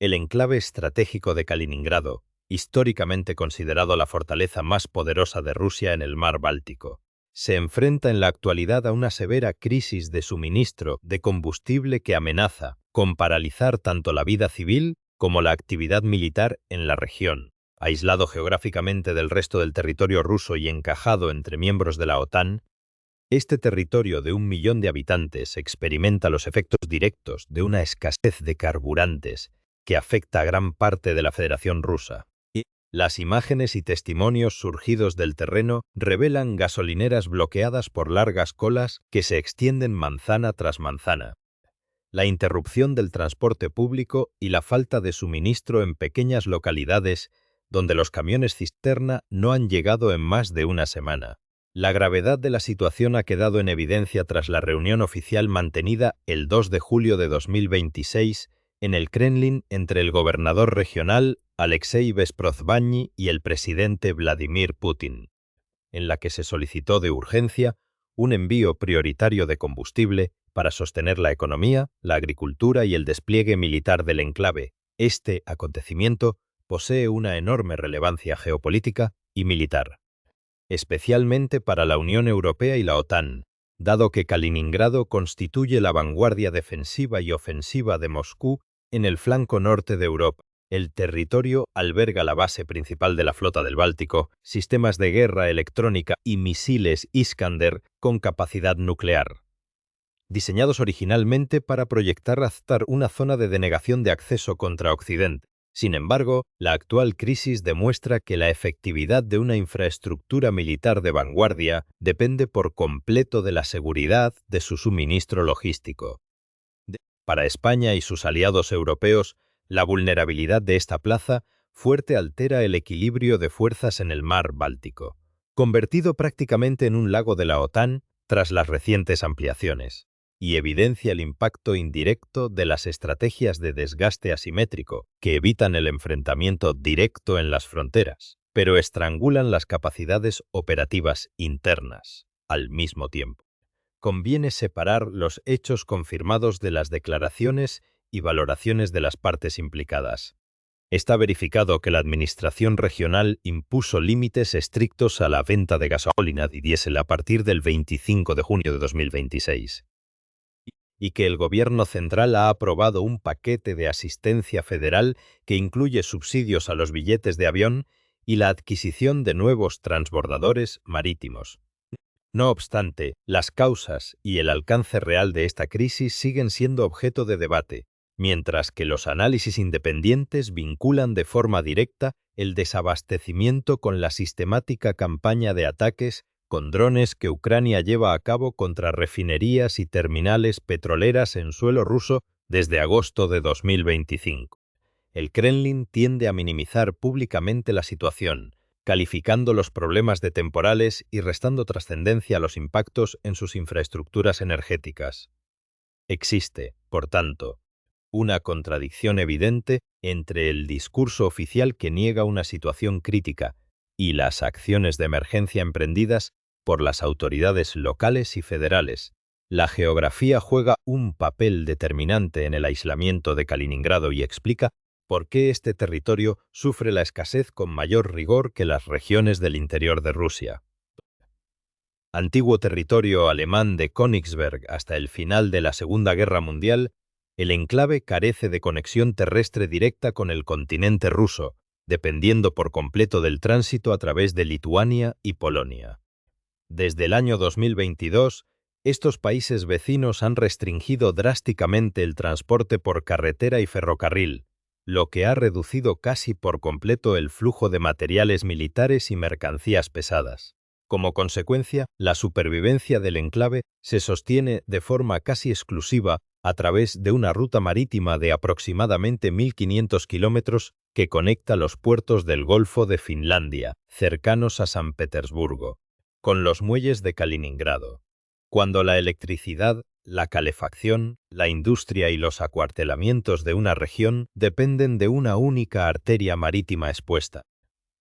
El enclave estratégico de Kaliningrado, históricamente considerado la fortaleza más poderosa de Rusia en el mar Báltico, se enfrenta en la actualidad a una severa crisis de suministro de combustible que amenaza con paralizar tanto la vida civil como la actividad militar en la región. Aislado geográficamente del resto del territorio ruso y encajado entre miembros de la OTAN, este territorio de 1 millón de habitantes experimenta los efectos directos de una escasez de carburantes que afecta a gran parte de la Federación Rusa. Y las imágenes y testimonios surgidos del terreno revelan gasolineras bloqueadas por largas colas que se extienden manzana tras manzana. La interrupción del transporte público y la falta de suministro en pequeñas localidades donde los camiones cisterna no han llegado en más de una semana. La gravedad de la situación ha quedado en evidencia tras la reunión oficial mantenida el 2 de julio de 2026 en el Kremlin entre el gobernador regional Alexei Bezprozhbany y el presidente Vladimir Putin, en la que se solicitó de urgencia un envío prioritario de combustible para sostener la economía, la agricultura y el despliegue militar del enclave. Este acontecimiento posee una enorme relevancia geopolítica y militar, especialmente para la Unión Europea y la OTAN, dado que Kaliningrado constituye la vanguardia defensiva y ofensiva de Moscú en el flanco norte de Europa. El territorio alberga la base principal de la flota del Báltico, sistemas de guerra electrónica y misiles Iskander con capacidad nuclear, diseñados originalmente para proyectar una zona de denegación de acceso contra Occidente. Sin embargo, la actual crisis demuestra que la efectividad de una infraestructura militar de vanguardia depende por completo de la seguridad de su suministro logístico. Para España y sus aliados europeos, la vulnerabilidad de esta plaza fuerte altera el equilibrio de fuerzas en el mar Báltico, convertido prácticamente en un lago de la OTAN tras las recientes ampliaciones, y evidencia el impacto indirecto de las estrategias de desgaste asimétrico que evitan el enfrentamiento directo en las fronteras, pero estrangulan las capacidades operativas internas al mismo tiempo. Conviene separar los hechos confirmados de las declaraciones y valoraciones de las partes implicadas. Está verificado que la administración regional impuso límites estrictos a la venta de gasolina y diésel a partir del 25 de junio de 2026. Y que el gobierno central ha aprobado un paquete de asistencia federal que incluye subsidios a los billetes de avión y la adquisición de nuevos transbordadores marítimos. No obstante, las causas y el alcance real de esta crisis siguen siendo objeto de debate, mientras que los análisis independientes vinculan de forma directa el desabastecimiento con la sistemática campaña de ataques con drones que Ucrania lleva a cabo contra refinerías y terminales petroleras en suelo ruso desde agosto de 2025. El Kremlin tiende a minimizar públicamente la situación, calificando los problemas de temporales y restando trascendencia a los impactos en sus infraestructuras energéticas. Existe, por tanto, una contradicción evidente entre el discurso oficial que niega una situación crítica y las acciones de emergencia emprendidas por las autoridades locales y federales. La geografía juega un papel determinante en el aislamiento de Kaliningrado y explica por qué este territorio sufre la escasez con mayor rigor que las regiones del interior de Rusia. Antiguo territorio alemán de Königsberg hasta el final de la Segunda Guerra Mundial, el enclave carece de conexión terrestre directa con el continente ruso, dependiendo por completo del tránsito a través de Lituania y Polonia. Desde el año 2022, estos países vecinos han restringido drásticamente el transporte por carretera y ferrocarril, lo que ha reducido casi por completo el flujo de materiales militares y mercancías pesadas. Como consecuencia, la supervivencia del enclave se sostiene de forma casi exclusiva a través de una ruta marítima de aproximadamente 1.500 kilómetros que conecta los puertos del Golfo de Finlandia, cercanos a San Petersburgo, con los muelles de Kaliningrado. Cuando la electricidad, la calefacción, la industria y los acuartelamientos de una región dependen de una única arteria marítima expuesta.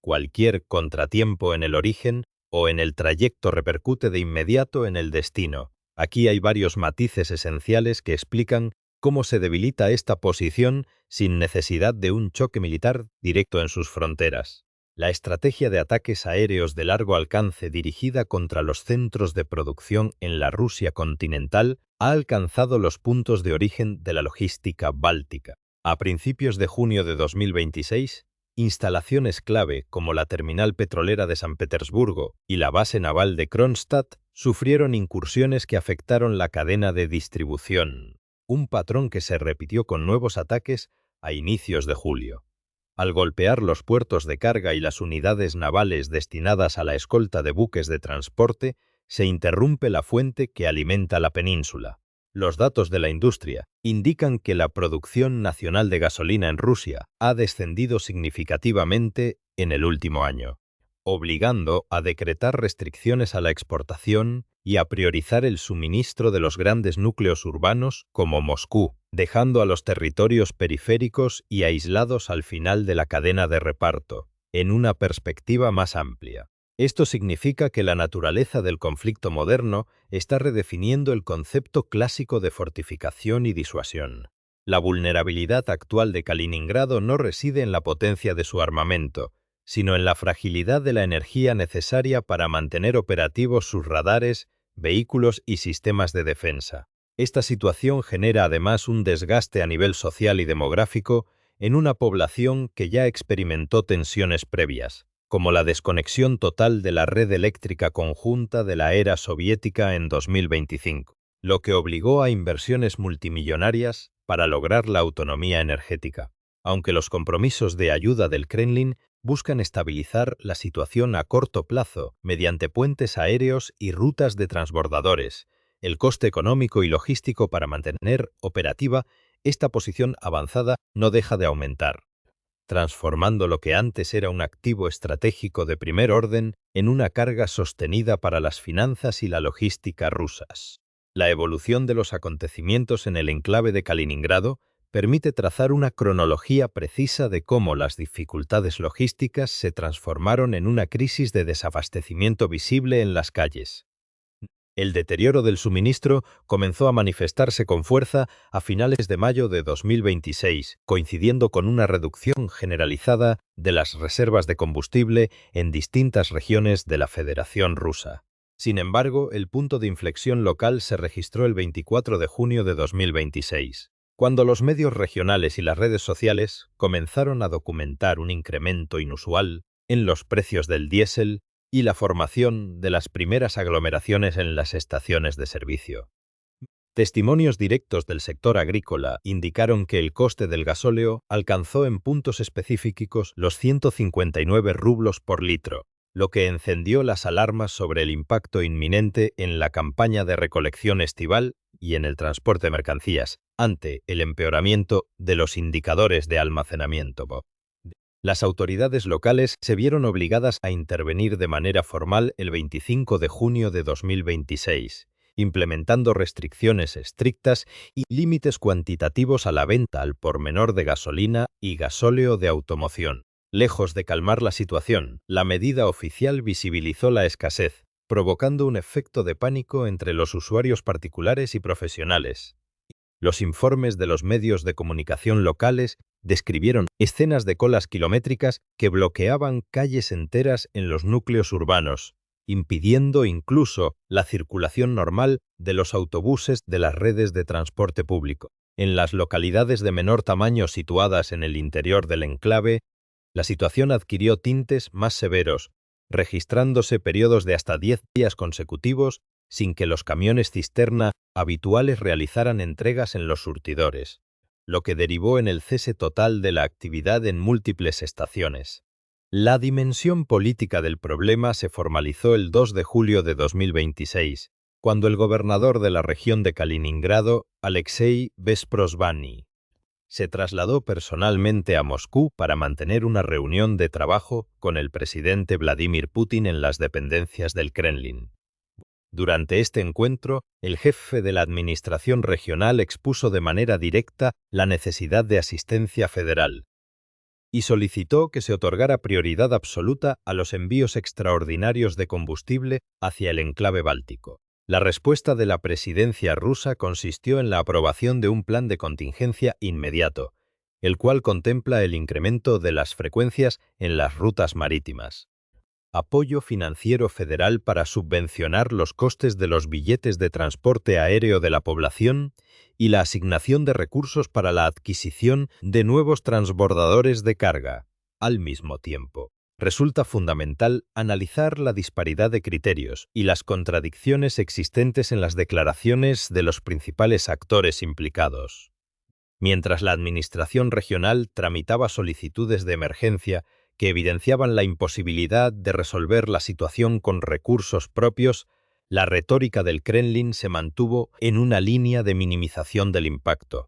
Cualquier contratiempo en el origen o en el trayecto repercute de inmediato en el destino. Aquí hay varios matices esenciales que explican cómo se debilita esta posición sin necesidad de un choque militar directo en sus fronteras. La estrategia de ataques aéreos de largo alcance dirigida contra los centros de producción en la Rusia continental ha alcanzado los puntos de origen de la logística báltica. A principios de junio de 2026, instalaciones clave como la terminal petrolera de San Petersburgo y la base naval de Kronstadt sufrieron incursiones que afectaron la cadena de distribución, un patrón que se repitió con nuevos ataques a inicios de julio. Al golpear los puertos de carga y las unidades navales destinadas a la escolta de buques de transporte, se interrumpe la fuente que alimenta la península. Los datos de la industria indican que la producción nacional de gasolina en Rusia ha descendido significativamente en el último año, obligando a decretar restricciones a la exportación y a priorizar el suministro de los grandes núcleos urbanos como Moscú, dejando a los territorios periféricos y aislados al final de la cadena de reparto, en una perspectiva más amplia. Esto significa que la naturaleza del conflicto moderno está redefiniendo el concepto clásico de fortificación y disuasión. La vulnerabilidad actual de Kaliningrado no reside en la potencia de su armamento, sino en la fragilidad de la energía necesaria para mantener operativos sus radares, vehículos y sistemas de defensa. Esta situación genera además un desgaste a nivel social y demográfico en una población que ya experimentó tensiones previas, como la desconexión total de la red eléctrica conjunta de la era soviética en 2025, lo que obligó a inversiones multimillonarias para lograr la autonomía energética. Aunque los compromisos de ayuda del Kremlin buscan estabilizar la situación a corto plazo mediante puentes aéreos y rutas de transbordadores, el coste económico y logístico para mantener operativa esta posición avanzada no deja de aumentar, transformando lo que antes era un activo estratégico de primer orden en una carga sostenida para las finanzas y la logística rusas. La evolución de los acontecimientos en el enclave de Kaliningrado permite trazar una cronología precisa de cómo las dificultades logísticas se transformaron en una crisis de desabastecimiento visible en las calles. El deterioro del suministro comenzó a manifestarse con fuerza a finales de mayo de 2026, coincidiendo con una reducción generalizada de las reservas de combustible en distintas regiones de la Federación Rusa. Sin embargo, el punto de inflexión local se registró el 24 de junio de 2026. Cuando los medios regionales y las redes sociales comenzaron a documentar un incremento inusual en los precios del diésel y la formación de las primeras aglomeraciones en las estaciones de servicio. Testimonios directos del sector agrícola indicaron que el coste del gasóleo alcanzó en puntos específicos los 159 rublos por litro, lo que encendió las alarmas sobre el impacto inminente en la campaña de recolección estival y en el transporte de mercancías, ante el empeoramiento de los indicadores de almacenamiento. Las autoridades locales se vieron obligadas a intervenir de manera formal el 25 de junio de 2026, implementando restricciones estrictas y límites cuantitativos a la venta al por menor de gasolina y gasóleo de automoción. Lejos de calmar la situación, la medida oficial visibilizó la escasez, provocando un efecto de pánico entre los usuarios particulares y profesionales. Los informes de los medios de comunicación locales describieron escenas de colas kilométricas que bloqueaban calles enteras en los núcleos urbanos, impidiendo incluso la circulación normal de los autobuses de las redes de transporte público. En las localidades de menor tamaño situadas en el interior del enclave, la situación adquirió tintes más severos, registrándose periodos de hasta 10 días consecutivos sin que los camiones cisterna habituales realizaran entregas en los surtidores, lo que derivó en el cese total de la actividad en múltiples estaciones. La dimensión política del problema se formalizó el 2 de julio de 2026, cuando el gobernador de la región de Kaliningrado, Alexei Besprosvany, se trasladó personalmente a Moscú para mantener una reunión de trabajo con el presidente Vladimir Putin en las dependencias del Kremlin. Durante este encuentro, el jefe de la administración regional expuso de manera directa la necesidad de asistencia federal y solicitó que se otorgara prioridad absoluta a los envíos extraordinarios de combustible hacia el enclave báltico. La respuesta de la presidencia rusa consistió en la aprobación de un plan de contingencia inmediato, el cual contempla el incremento de las frecuencias en las rutas marítimas, apoyo financiero federal para subvencionar los costes de los billetes de transporte aéreo de la población y la asignación de recursos para la adquisición de nuevos transbordadores de carga. Al mismo tiempo, resulta fundamental analizar la disparidad de criterios y las contradicciones existentes en las declaraciones de los principales actores implicados. Mientras la administración regional tramitaba solicitudes de emergencia que evidenciaban la imposibilidad de resolver la situación con recursos propios, la retórica del Kremlin se mantuvo en una línea de minimización del impacto.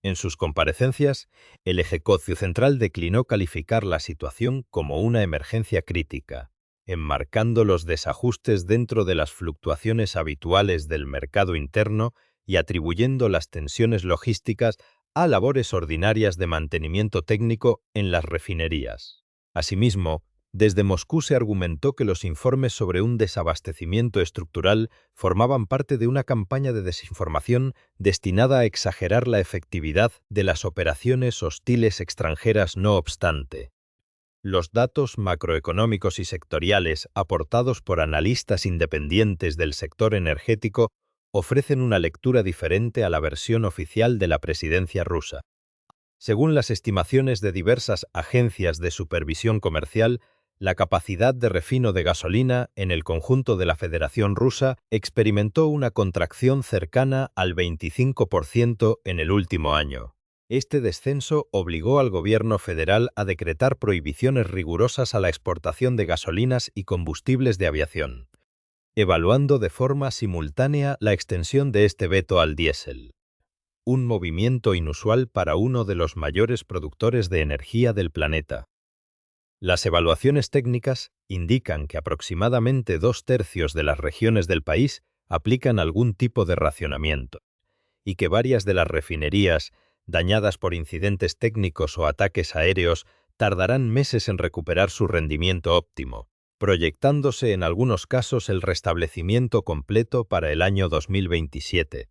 En sus comparecencias, el Ejecutivo Central declinó calificar la situación como una emergencia crítica, enmarcando los desajustes dentro de las fluctuaciones habituales del mercado interno y atribuyendo las tensiones logísticas a labores ordinarias de mantenimiento técnico en las refinerías. Asimismo, desde Moscú se argumentó que los informes sobre un desabastecimiento estructural formaban parte de una campaña de desinformación destinada a exagerar la efectividad de las operaciones hostiles extranjeras. No obstante, los datos macroeconómicos y sectoriales aportados por analistas independientes del sector energético ofrecen una lectura diferente a la versión oficial de la presidencia rusa. Según las estimaciones de diversas agencias de supervisión comercial, la capacidad de refino de gasolina en el conjunto de la Federación Rusa experimentó una contracción cercana al 25% en el último año. Este descenso obligó al gobierno federal a decretar prohibiciones rigurosas a la exportación de gasolinas y combustibles de aviación, evaluando de forma simultánea la extensión de este veto al diésel. Un movimiento inusual para uno de los mayores productores de energía del planeta. Las evaluaciones técnicas indican que aproximadamente 2/3 de las regiones del país aplican algún tipo de racionamiento, y que varias de las refinerías, dañadas por incidentes técnicos o ataques aéreos, tardarán meses en recuperar su rendimiento óptimo, proyectándose en algunos casos el restablecimiento completo para el año 2027.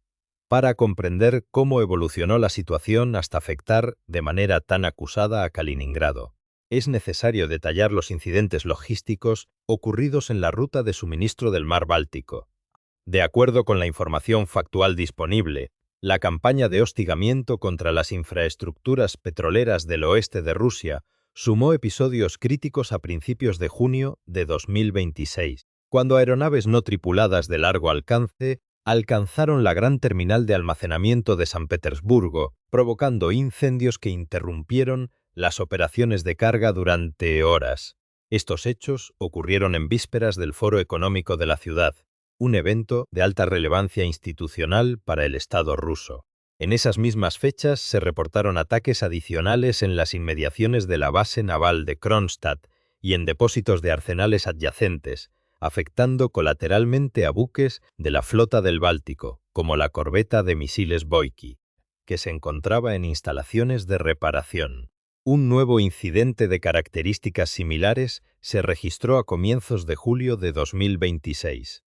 Para comprender cómo evolucionó la situación hasta afectar de manera tan acusada a Kaliningrado, es necesario detallar los incidentes logísticos ocurridos en la ruta de suministro del Mar Báltico. De acuerdo con la información factual disponible, la campaña de hostigamiento contra las infraestructuras petroleras del oeste de Rusia sumó episodios críticos a principios de junio de 2026, cuando aeronaves no tripuladas de largo alcance alcanzaron la gran terminal de almacenamiento de San Petersburgo, provocando incendios que interrumpieron las operaciones de carga durante horas. Estos hechos ocurrieron en vísperas del Foro Económico de la ciudad, un evento de alta relevancia institucional para el Estado ruso. En esas mismas fechas se reportaron ataques adicionales en las inmediaciones de la base naval de Kronstadt y en depósitos de arsenales adyacentes, afectando colateralmente a buques de la flota del Báltico, como la corbeta de misiles Boyki, que se encontraba en instalaciones de reparación. Un nuevo incidente de características similares se registró a comienzos de julio de 2026,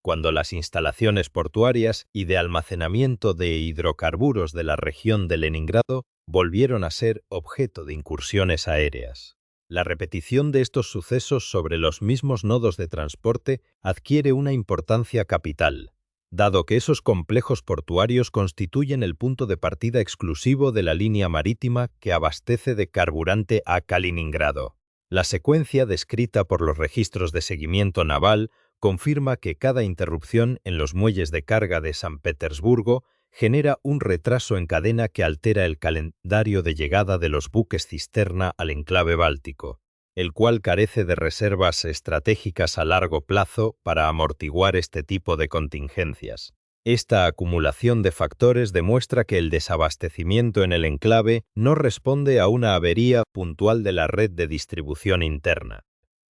cuando las instalaciones portuarias y de almacenamiento de hidrocarburos de la región de Leningrado volvieron a ser objeto de incursiones aéreas. La repetición de estos sucesos sobre los mismos nodos de transporte adquiere una importancia capital, dado que esos complejos portuarios constituyen el punto de partida exclusivo de la línea marítima que abastece de carburante a Kaliningrado. La secuencia descrita por los registros de seguimiento naval confirma que cada interrupción en los muelles de carga de San Petersburgo genera un retraso en cadena que altera el calendario de llegada de los buques cisterna al enclave báltico, el cual carece de reservas estratégicas a largo plazo para amortiguar este tipo de contingencias. Esta acumulación de factores demuestra que el desabastecimiento en el enclave no responde a una avería puntual de la red de distribución interna,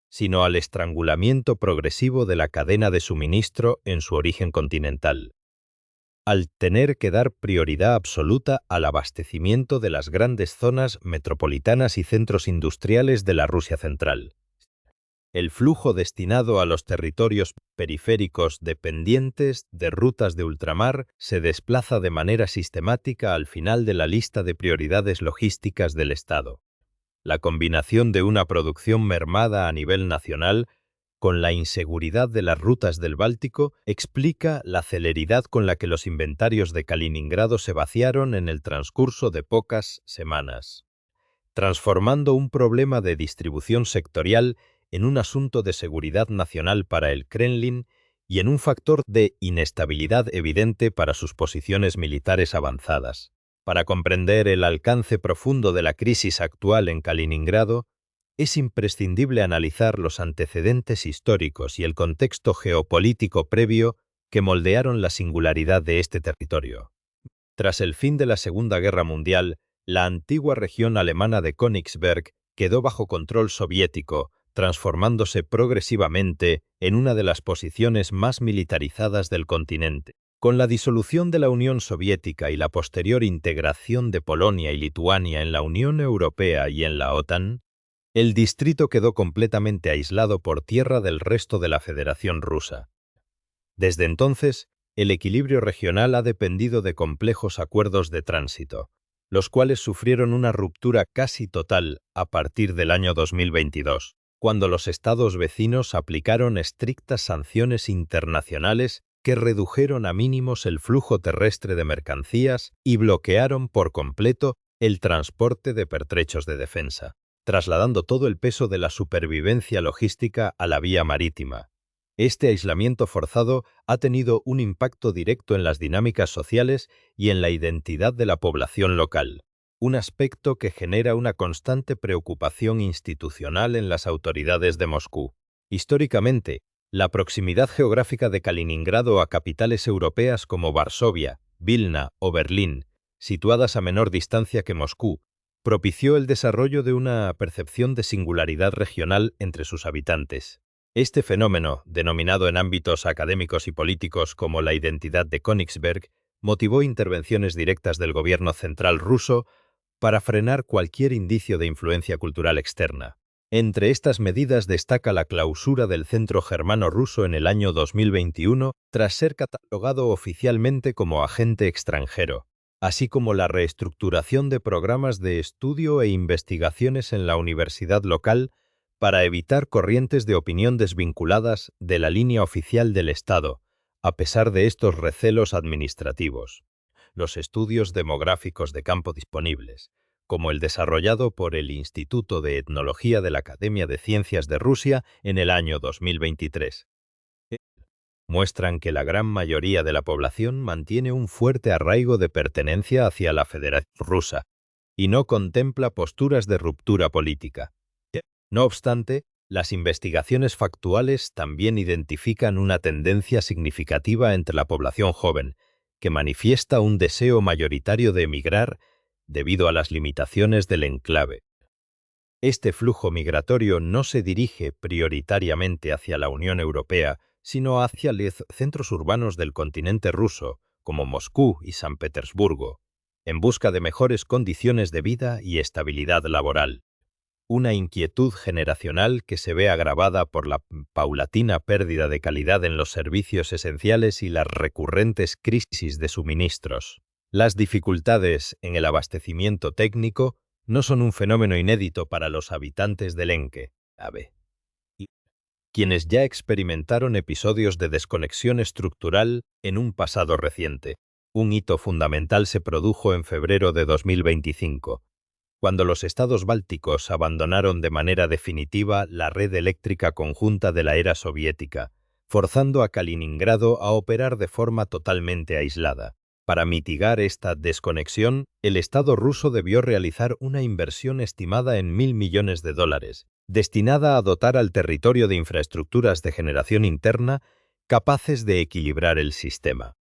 sino al estrangulamiento progresivo de la cadena de suministro en su origen continental, al tener que dar prioridad absoluta al abastecimiento de las grandes zonas metropolitanas y centros industriales de la Rusia central. El flujo destinado a los territorios periféricos dependientes de rutas de ultramar se desplaza de manera sistemática al final de la lista de prioridades logísticas del Estado. La combinación de una producción mermada a nivel nacional con la inseguridad de las rutas del Báltico explica la celeridad con la que los inventarios de Kaliningrado se vaciaron en el transcurso de pocas semanas, transformando un problema de distribución sectorial en un asunto de seguridad nacional para el Kremlin y en un factor de inestabilidad evidente para sus posiciones militares avanzadas. Para comprender el alcance profundo de la crisis actual en Kaliningrado, es imprescindible analizar los antecedentes históricos y el contexto geopolítico previo que moldearon la singularidad de este territorio. Tras el fin de la Segunda Guerra Mundial, la antigua región alemana de Königsberg quedó bajo control soviético, transformándose progresivamente en una de las posiciones más militarizadas del continente. Con la disolución de la Unión Soviética y la posterior integración de Polonia y Lituania en la Unión Europea y en la OTAN, el distrito quedó completamente aislado por tierra del resto de la Federación Rusa. Desde entonces, el equilibrio regional ha dependido de complejos acuerdos de tránsito, los cuales sufrieron una ruptura casi total a partir del año 2022, cuando los estados vecinos aplicaron estrictas sanciones internacionales que redujeron a mínimos el flujo terrestre de mercancías y bloquearon por completo el transporte de pertrechos de defensa, trasladando todo el peso de la supervivencia logística a la vía marítima. Este aislamiento forzado ha tenido un impacto directo en las dinámicas sociales y en la identidad de la población local, un aspecto que genera una constante preocupación institucional en las autoridades de Moscú. Históricamente, la proximidad geográfica de Kaliningrado a capitales europeas como Varsovia, Vilna o Berlín, situadas a menor distancia que Moscú, propició el desarrollo de una percepción de singularidad regional entre sus habitantes. Este fenómeno, denominado en ámbitos académicos y políticos como la identidad de Königsberg, motivó intervenciones directas del gobierno central ruso para frenar cualquier indicio de influencia cultural externa. Entre estas medidas destaca la clausura del Centro Germano-Ruso en el año 2021 tras ser catalogado oficialmente como agente extranjero, así como la reestructuración de programas de estudio e investigaciones en la universidad local para evitar corrientes de opinión desvinculadas de la línea oficial del Estado, a pesar de estos recelos administrativos. Los estudios demográficos de campo disponibles, como el desarrollado por el Instituto de Etnología de la Academia de Ciencias de Rusia en el año 2023, muestran que la gran mayoría de la población mantiene un fuerte arraigo de pertenencia hacia la Federación Rusa y no contempla posturas de ruptura política. No obstante, las investigaciones factuales también identifican una tendencia significativa entre la población joven, que manifiesta un deseo mayoritario de emigrar debido a las limitaciones del enclave. Este flujo migratorio no se dirige prioritariamente hacia la Unión Europea, sino hacia los centros urbanos del continente ruso, como Moscú y San Petersburgo, en busca de mejores condiciones de vida y estabilidad laboral. Una inquietud generacional que se ve agravada por la paulatina pérdida de calidad en los servicios esenciales y las recurrentes crisis de suministros. Las dificultades en el abastecimiento técnico no son un fenómeno inédito para los habitantes del enclave, quienes ya experimentaron episodios de desconexión estructural en un pasado reciente. Un hito fundamental se produjo en febrero de 2025, cuando los estados bálticos abandonaron de manera definitiva la red eléctrica conjunta de la era soviética, forzando a Kaliningrado a operar de forma totalmente aislada. Para mitigar esta desconexión, el Estado ruso debió realizar una inversión estimada en $1.000 millones, destinada a dotar al territorio de infraestructuras de generación interna capaces de equilibrar el sistema.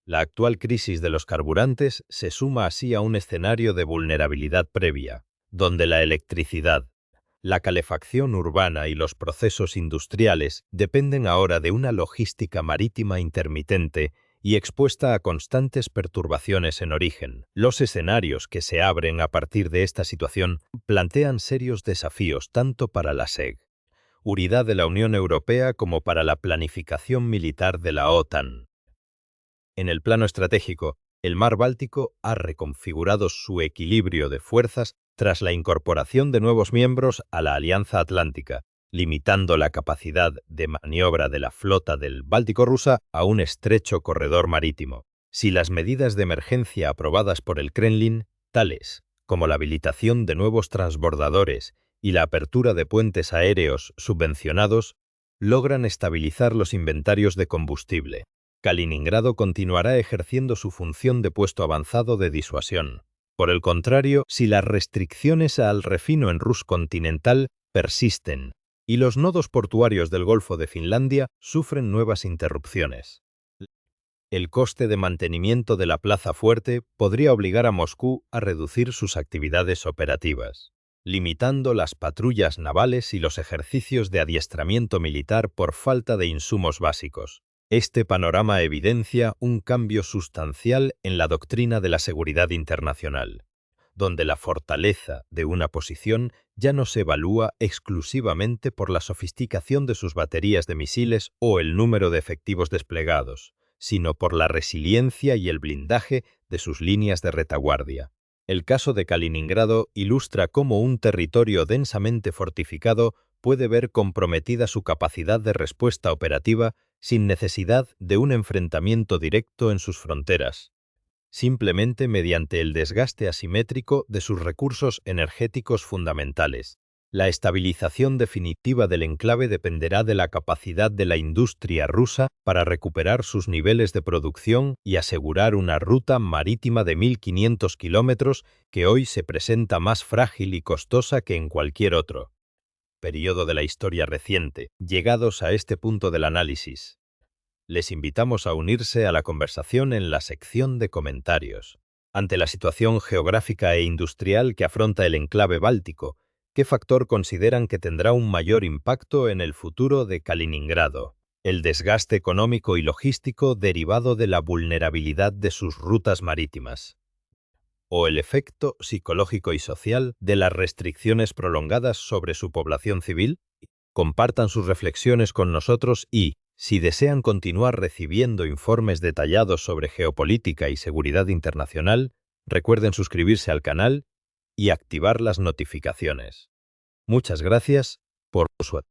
La actual crisis de los carburantes se suma así a un escenario de vulnerabilidad previa, donde la electricidad, la calefacción urbana y los procesos industriales dependen ahora de una logística marítima intermitente y expuesta a constantes perturbaciones en origen. Los escenarios que se abren a partir de esta situación plantean serios desafíos tanto para la SEG, unidad de la Unión Europea como para la planificación militar de la OTAN. En el plano estratégico, el mar Báltico ha reconfigurado su equilibrio de fuerzas tras la incorporación de nuevos miembros a la Alianza Atlántica, limitando la capacidad de maniobra de la flota del Báltico rusa a un estrecho corredor marítimo. Si las medidas de emergencia aprobadas por el Kremlin, tales como la habilitación de nuevos transbordadores y la apertura de puentes aéreos subvencionados, logran estabilizar los inventarios de combustible, Kaliningrado continuará ejerciendo su función de puesto avanzado de disuasión. Por el contrario, si las restricciones al refino en Rus continental persisten y los nodos portuarios del Golfo de Finlandia sufren nuevas interrupciones, el coste de mantenimiento de la plaza fuerte podría obligar a Moscú a reducir sus actividades operativas, limitando las patrullas navales y los ejercicios de adiestramiento militar por falta de insumos básicos. Este panorama evidencia un cambio sustancial en la doctrina de la seguridad internacional, donde la fortaleza de una posición ya no se evalúa exclusivamente por la sofisticación de sus baterías de misiles o el número de efectivos desplegados, sino por la resiliencia y el blindaje de sus líneas de retaguardia. El caso de Kaliningrado ilustra cómo un territorio densamente fortificado puede ver comprometida su capacidad de respuesta operativa sin necesidad de un enfrentamiento directo en sus fronteras, simplemente mediante el desgaste asimétrico de sus recursos energéticos fundamentales. La estabilización definitiva del enclave dependerá de la capacidad de la industria rusa para recuperar sus niveles de producción y asegurar una ruta marítima de 1.500 kilómetros que hoy se presenta más frágil y costosa que en cualquier otro periodo de la historia reciente. Llegados a este punto del análisis, les invitamos a unirse a la conversación en la sección de comentarios. Ante la situación geográfica e industrial que afronta el enclave báltico, ¿qué factor consideran que tendrá un mayor impacto en el futuro de Kaliningrado? ¿El desgaste económico y logístico derivado de la vulnerabilidad de sus rutas marítimas? ¿O el efecto psicológico y social de las restricciones prolongadas sobre su población civil? Compartan sus reflexiones con nosotros y, si desean continuar recibiendo informes detallados sobre geopolítica y seguridad internacional, recuerden suscribirse al canal y activar las notificaciones. Muchas gracias por su atención.